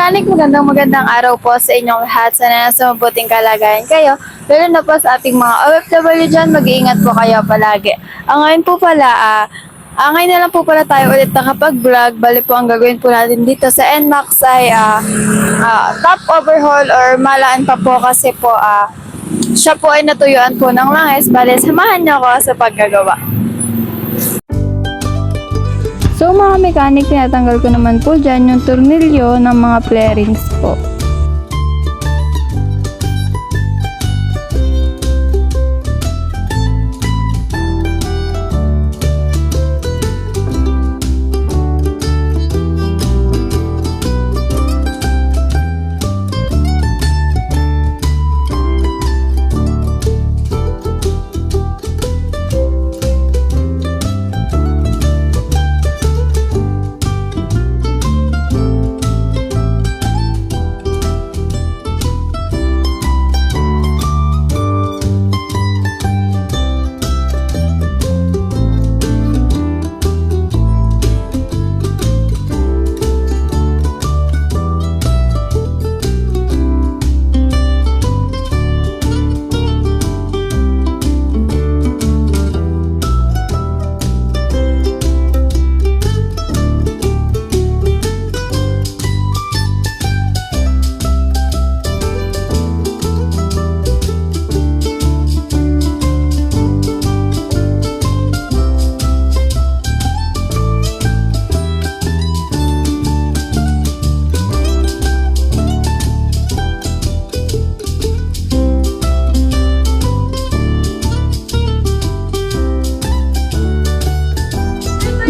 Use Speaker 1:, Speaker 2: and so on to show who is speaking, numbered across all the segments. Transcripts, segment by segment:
Speaker 1: mechanic, magandang araw po sa inyong lahat. Sana nasa mabuting kalagayan kayo. Lalo na po sa ating mga OFW dyan, mag-iingat po kayo palagi. Ngayon po pala, ngayon na lang po pala tayo ulit nakapag-vlog. Bali po ang gagawin po natin dito sa NMAX ay top overhaul or malaan pa po kasi po siya po ay natuyuan po ng langis. Bali, samahan niyo ako sa paggagawa. So mga mechanic, tinatanggal ko naman po dyan yung tornilyo ng mga flarings po.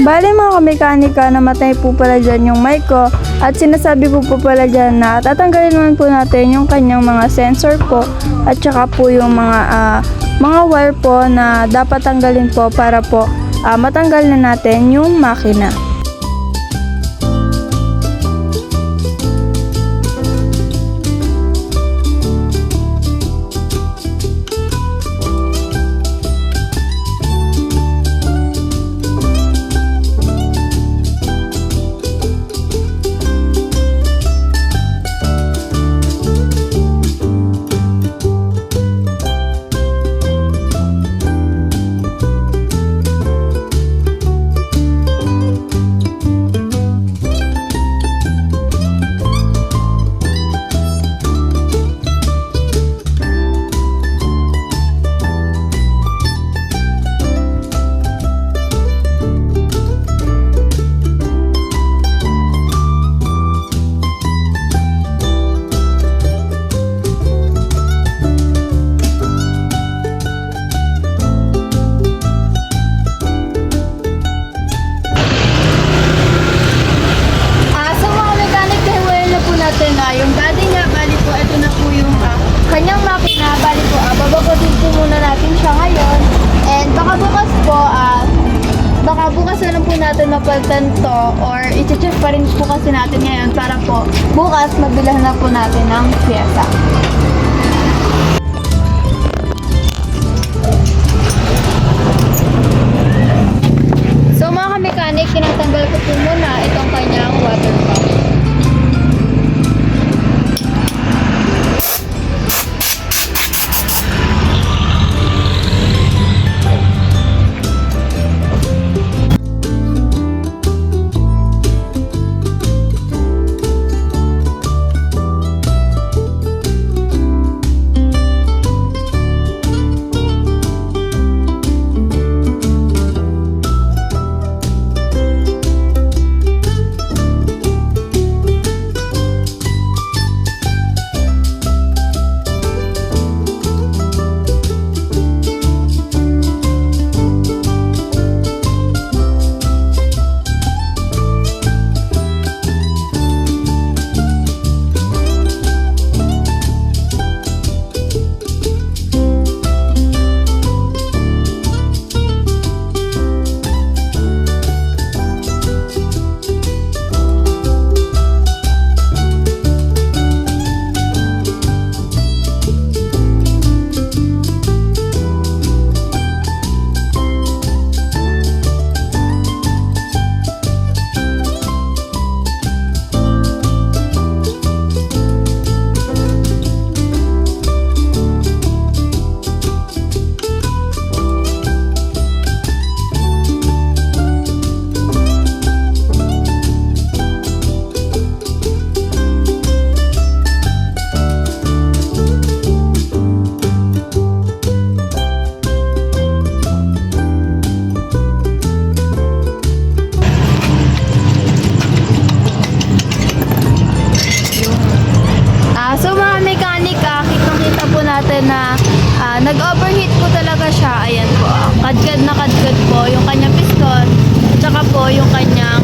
Speaker 1: Bale mga kamekanika, namatay po pala dyan yung mic ko at sinasabi po pala dyan na tatanggalin naman po natin yung kanyang mga sensor po at saka po yung mga wire po na dapat tanggalin po para po matanggal na natin yung makina. Yung body niya, bali po, ito na po yung kanyang makina, bali po, babagutin po muna natin siya ngayon. And baka bukas na lang po natin mapalitan to or i-check pa rin po kasi natin ngayon para po bukas magbilahan na po natin ng pyesa. So mga ka-mechanic, tinatanggal ko po muna itong kanyang water pump. nag-overheat po talaga siya, ayan po. Kadkad na kadkad po yung kanyang piston, tsaka po yung kanyang